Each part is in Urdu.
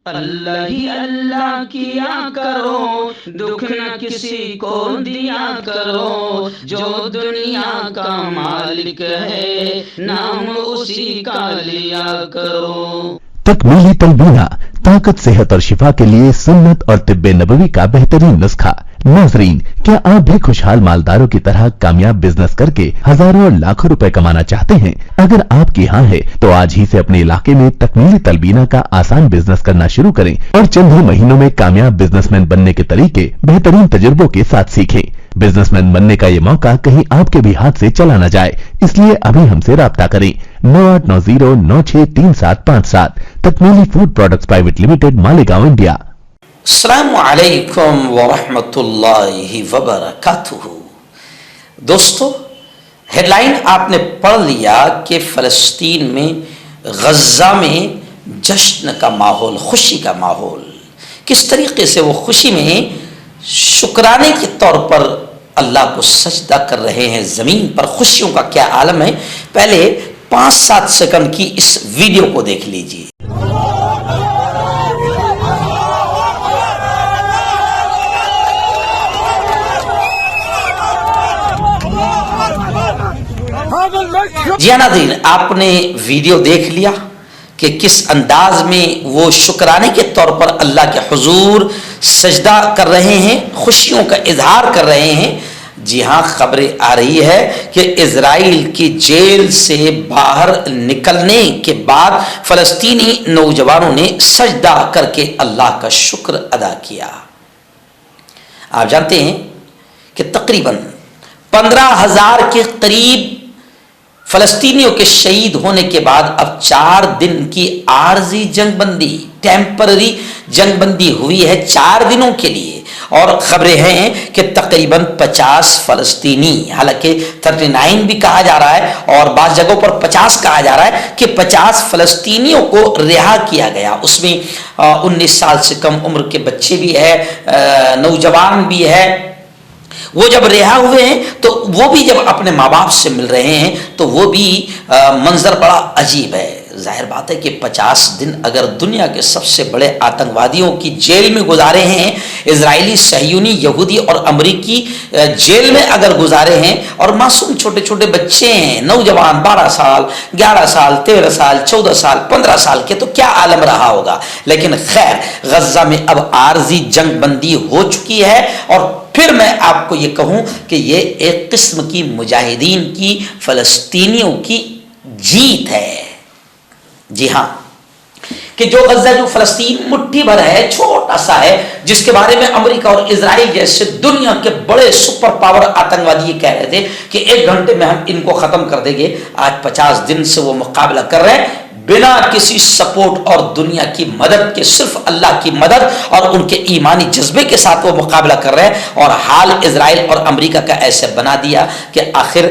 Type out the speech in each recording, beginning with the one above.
اللہ ہی اللہ کیا کرو، دکھ نہ کسی کو دیا کرو، جو دنیا کا مالک ہے نام اسی کا لیا کرو۔ تکمیلی تلبینہ، طاقت، صحت اور شفا کے لیے سنت اور طب نبوی کا بہترین نسخہ۔ ناظرین، کیا آپ بھی خوشحال مالداروں کی طرح کامیاب بزنس کر کے ہزاروں اور لاکھوں روپے کمانا چاہتے ہیں؟ اگر آپ کی ہاں ہے تو آج ہی سے اپنے علاقے میں تکمیلی تلبینہ کا آسان بزنس کرنا شروع کریں اور چند ہی مہینوں میں کامیاب بزنس مین بننے کے طریقے بہترین تجربوں کے ساتھ سیکھیں۔ بزنس مین بننے کا یہ موقع کہیں آپ کے بھی ہاتھ سے چلا نہ جائے، اس لیے ابھی ہم سے رابطہ کریں۔ 9890963757 تکمیلی food products private limited, Malegaon, India. السلام علیکم ورحمۃ اللہ وبرکاتہ۔ دوستو، ہیڈ لائن آپ نے پڑھ لیا کہ فلسطین میں، غزہ میں جشن کا ماحول، خوشی کا ماحول، کس طریقے سے وہ خوشی میں شکرانے کے طور پر اللہ کو سجدہ کر رہے ہیں، زمین پر خوشیوں کا کیا عالم ہے۔ پہلے 5-7 سیکنڈ کی اس ویڈیو کو دیکھ لیجیے۔ جی ناظرین، آپ نے ویڈیو دیکھ لیا کہ کس انداز میں وہ شکرانے کے طور پر اللہ کے حضور سجدہ کر رہے ہیں، خوشیوں کا اظہار کر رہے ہیں۔ جی ہاں، خبریں آ رہی ہے کہ اسرائیل کی جیل سے باہر نکلنے کے بعد فلسطینی نوجوانوں نے سجدہ کر کے اللہ کا شکر ادا کیا۔ آپ جانتے ہیں کہ تقریباً 15,000 کے قریب فلسطینیوں کے شہید ہونے کے بعد اب 4 دن کی عارضی جنگ بندی، ٹیمپرری جنگ بندی ہوئی ہے 4 دنوں کے لیے، اور خبریں ہیں کہ تقریباً 50 فلسطینی، حالانکہ 39 بھی کہا جا رہا ہے اور بعض جگہوں پر 50 کہا جا رہا ہے، کہ 50 فلسطینیوں کو رہا کیا گیا۔ اس میں 19 سال سے کم عمر کے بچے بھی ہیں، نوجوان بھی ہے۔ وہ جب رہا ہوئے ہیں تو وہ بھی جب اپنے ماں باپ سے مل رہے ہیں تو وہ بھی منظر بڑا عجیب ہے۔ ظاہر بات ہے کہ 50 دن اگر دنیا کے سب سے بڑے آتنکوادیوں کی جیل میں گزارے ہیں، اسرائیلی، صہیونی، یہودی اور امریکی جیل میں اگر گزارے ہیں، اور معصوم چھوٹے چھوٹے بچے ہیں، نوجوان 12 سال، 11 سال، 13 سال، 14 سال، 15 سال کے، تو کیا عالم رہا ہوگا۔ لیکن خیر، غزہ میں اب عارضی جنگ بندی ہو چکی ہے، اور پھر میں آپ کو یہ کہوں کہ یہ ایک قسم کی مجاہدین کی، فلسطینیوں کی جیت ہے۔ جی ہاں، کہ جو غزہ، جو فلسطین مٹھی بھر ہے، چھوٹا سا ہے، جس کے بارے میں امریکہ اور اسرائیل جیسے دنیا کے بڑے سپر پاور آتنکوادی یہ کہہ رہے تھے کہ 1 گھنٹے میں ہم ان کو ختم کر دیں گے۔ آج 50 دن سے وہ مقابلہ کر رہے ہیں بنا کسی سپورٹ اور دنیا کی مدد کے، صرف اللہ کی مدد اور ان کے ایمانی جذبے کے ساتھ وہ مقابلہ کر رہے ہیں، اور حال اسرائیل اور امریکہ کا ایسے بنا دیا کہ آخر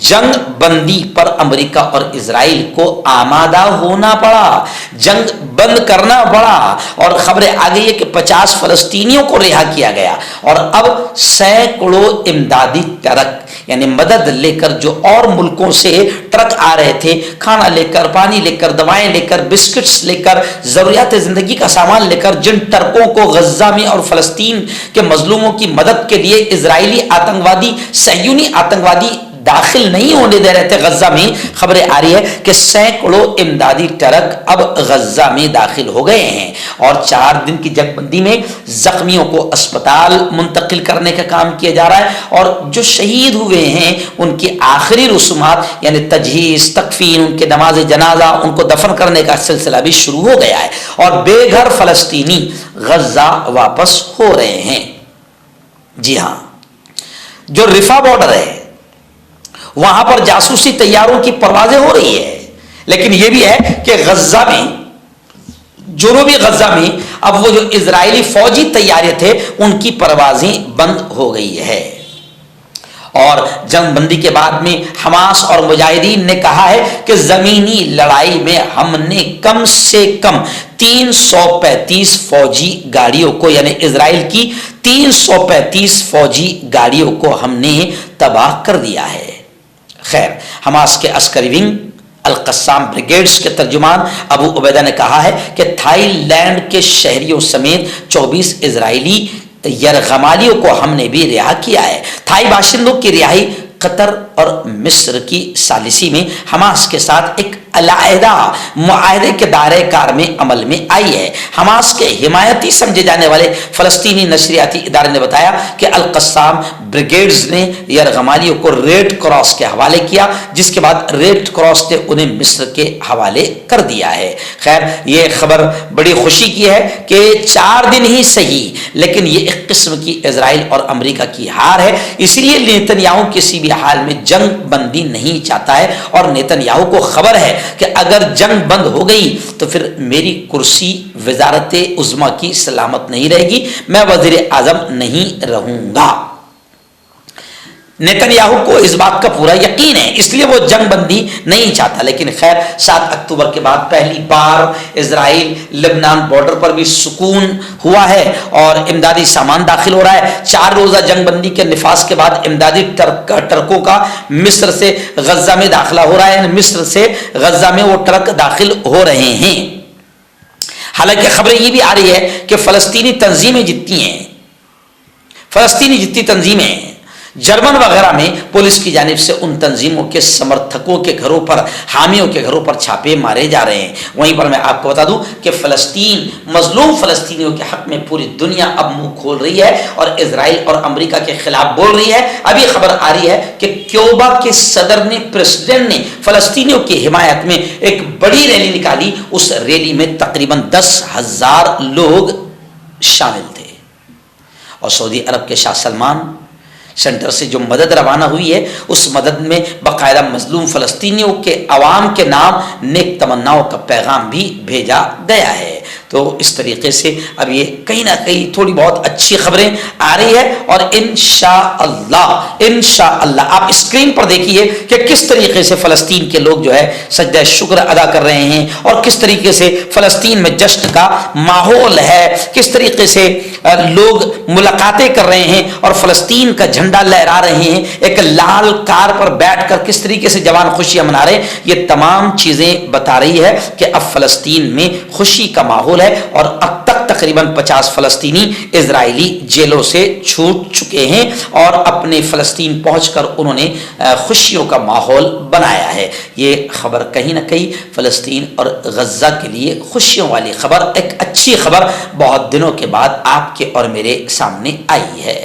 جنگ بندی پر امریکہ اور اسرائیل کو آمادہ ہونا پڑا، جنگ بند کرنا پڑا، اور خبریں آ گئی ہے کہ 50 فلسطینیوں کو رہا کیا گیا، اور اب سینکڑوں امدادی ٹرک، یعنی مدد لے کر، جو اور ملکوں سے ٹرک آ رہے تھے، کھانا لے کر، پانی لے کر، دوائیں لے کر، بسکٹس لے کر، ضروریات زندگی کا سامان لے کر، جن ٹرکوں کو غزہ میں اور فلسطین کے مظلوموں کی مدد کے لیے اسرائیلی آتنکوادی، صہیونی آتنکوادی داخل نہیں ہونے دے رہے تھے غزہ میں، خبریں آ رہی ہے کہ سینکڑوں امدادی ٹرک اب غزہ میں داخل ہو گئے ہیں، اور 4 دن کی جنگ بندی میں زخمیوں کو اسپتال منتقل کرنے کا کام کیا جا رہا ہے، اور جو شہید ہوئے ہیں ان کی آخری رسومات، یعنی تجہیز، تکفین، ان کے نماز جنازہ، ان کو دفن کرنے کا سلسلہ بھی شروع ہو گیا ہے، اور بے گھر فلسطینی غزہ واپس ہو رہے ہیں۔ جی ہاں، جو رفا بارڈر ہے وہاں پر جاسوسی طیاروں کی پروازیں ہو رہی ہے، لیکن یہ بھی ہے کہ غزہ میں، جنوبی غزہ میں، اب وہ جو اسرائیلی فوجی طیارے تھے ان کی پروازیں بند ہو گئی ہے، اور جنگ بندی کے بعد میں حماس اور مجاہدین نے کہا ہے کہ زمینی لڑائی میں ہم نے کم سے کم 335 فوجی گاڑیوں کو، یعنی اسرائیل کی 335 فوجی گاڑیوں کو ہم نے تباہ کر دیا ہے۔ خیر، حماس کے عسکری ونگ القسام بریگیڈز کے ترجمان ابو عبیدہ نے کہا ہے کہ تھائی لینڈ کے شہریوں سمیت 24 اسرائیلی یرغمالیوں کو ہم نے بھی رہا کیا ہے۔ تھائی باشندوں کی رہائی قطر اور مصر کی ثالثی میں حماس کے ساتھ ایک علیحدہ معاہدے کے دائرہ کار میں عمل میں آئی ہے۔ حماس کے حمایتی سمجھے جانے والے فلسطینی نشریاتی ادارے نے بتایا کہ القسام بریگیڈز نے یرغمالیوں کو ریڈ کراس کے حوالے کیا، جس کے بعد ریڈ کراس نے انہیں مصر کے حوالے کر دیا ہے۔ خیر، یہ خبر بڑی خوشی کی ہے کہ 4 دن ہی صحیح، لیکن یہ ایک قسم کی اسرائیل اور امریکہ کی ہار ہے۔ اسی لیے نیتن یاہو کسی بھی حال میں جنگ بندی نہیں چاہتا ہے، اور نیتن یاہو کو خبر ہے کہ اگر جنگ بند ہو گئی تو پھر میری کرسی وزارت عظمیٰ کی سلامت نہیں رہے گی، میں وزیر اعظم نہیں رہوں گا۔ نیتن یاہو کو اس بات کا پورا یقین ہے، اس لیے وہ جنگ بندی نہیں چاہتا۔ لیکن خیر، 7 اکتوبر کے بعد پہلی بار اسرائیل لبنان بارڈر پر بھی سکون ہوا ہے اور امدادی سامان داخل ہو رہا ہے۔ 4 روزہ جنگ بندی کے نفاذ کے بعد امدادی ٹرکوں کا مصر سے غزہ میں داخلہ ہو رہا ہے، مصر سے غزہ میں وہ ٹرک داخل ہو رہے ہیں۔ حالانکہ خبریں یہ بھی آ رہی ہے کہ فلسطینی تنظیمیں جتنی تنظیمیں جرمن وغیرہ میں پولیس کی جانب سے ان تنظیموں کے سمرتھکوں کے گھروں پر، حامیوں کے گھروں پر چھاپے مارے جا رہے ہیں۔ وہیں پر میں آپ کو بتا دوں کہ فلسطین، مظلوم فلسطینیوں کے حق میں پوری دنیا اب منہ کھول رہی ہے اور اسرائیل اور امریکہ کے خلاف بول رہی ہے۔ ابھی خبر آ رہی ہے کہ کیوبا کے صدر نے، پریزیڈنٹ نے فلسطینیوں کی حمایت میں ایک بڑی ریلی نکالی۔ اس ریلی میں تقریباً 10,000 لوگ شامل تھے، اور سعودی عرب کے شاہ سلمان سینٹر سے جو مدد روانہ ہوئی ہے، اس مدد میں باقاعدہ مظلوم فلسطینیوں کے عوام کے نام نیک تمناؤں کا پیغام بھی بھیجا گیا ہے۔ تو اس طریقے سے اب یہ کہیں نہ کہیں تھوڑی بہت اچھی خبریں آ رہی ہے، اور انشاءاللہ آپ اسکرین پر دیکھیے کہ کس طریقے سے فلسطین کے لوگ جو ہے سجدہ شکر ادا کر رہے ہیں، اور کس طریقے سے فلسطین میں جشن کا ماحول ہے، کس طریقے سے لوگ ملاقاتیں کر رہے ہیں اور فلسطین کا جھنڈا لہرا رہے ہیں، ایک لال کار پر بیٹھ کر کس طریقے سے جوان خوشیاں منا رہے ہیں۔ یہ تمام چیزیں بتا رہی ہے کہ اب فلسطین میں خوشی کا ماحول ہے، اور اب تک تقریباً 50 فلسطینی اسرائیلی جیلوں سے چھوٹ چکے ہیں، اور اپنے فلسطین پہنچ کر انہوں نے خوشیوں کا ماحول بنایا ہے۔ یہ خبر کہیں نہ کہیں فلسطین اور غزہ کے لیے خوشیوں والی خبر، ایک اچھی خبر بہت دنوں کے بعد آپ کے اور میرے سامنے آئی ہے۔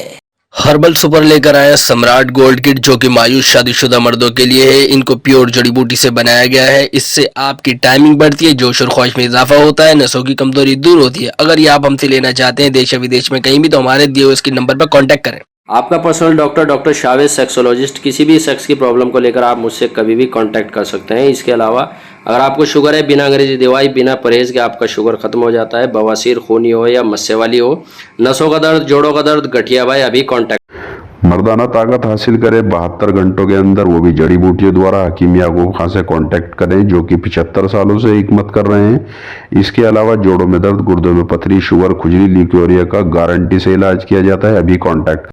ہربل سپر لے کر آیا سمراٹ گولڈ کٹ، جو کہ مایوس شادی شدہ مردوں کے لیے ہے۔ ان کو پیور جڑی بوٹی سے بنایا گیا ہے، اس سے آپ کی ٹائمنگ بڑھتی ہے، جوش اور خواہش میں اضافہ ہوتا ہے، نسوں کی کمزوری دور ہوتی ہے۔ اگر یہ آپ ہم سے لینا چاہتے ہیں دیش یا ودیش میں کہیں بھی، تو ہمارے دیے ہوئے اس کے نمبر پر کانٹیکٹ کریں۔ آپ کا پرسنل ڈاکٹر شاویز سیکسولوجسٹ، کسی بھی سیکس کی پرابلم کو لے کر آپ مجھ سے کبھی بھی کانٹیکٹ کر سکتے ہیں۔ اس کے علاوہ اگر آپ کو شوگر ہے، بنا انگریزی دوائی، بنا پرہیز کے آپ کا شوگر ختم ہو جاتا ہے، بواسیر، خونی ہو یا مسے والی ہو، نسوں کا درد، جوڑوں کا درد، گٹھیا بھائی، ابھی کانٹیکٹ۔ مردانہ طاقت حاصل کرے 72 گھنٹوں کے اندر، وہ بھی جڑی بوٹیوں دوارا، حکیم یعقوب خان سے کانٹیکٹ کریں، جو کہ 75 سالوں سے حکمت کر رہے ہیں۔ اس کے علاوہ جوڑوں میں درد، گردوں میں پتھری، شوگر، کھجلی، لیکوریا کا گارنٹی سے علاج کیا جاتا ہے، ابھی کانٹیکٹ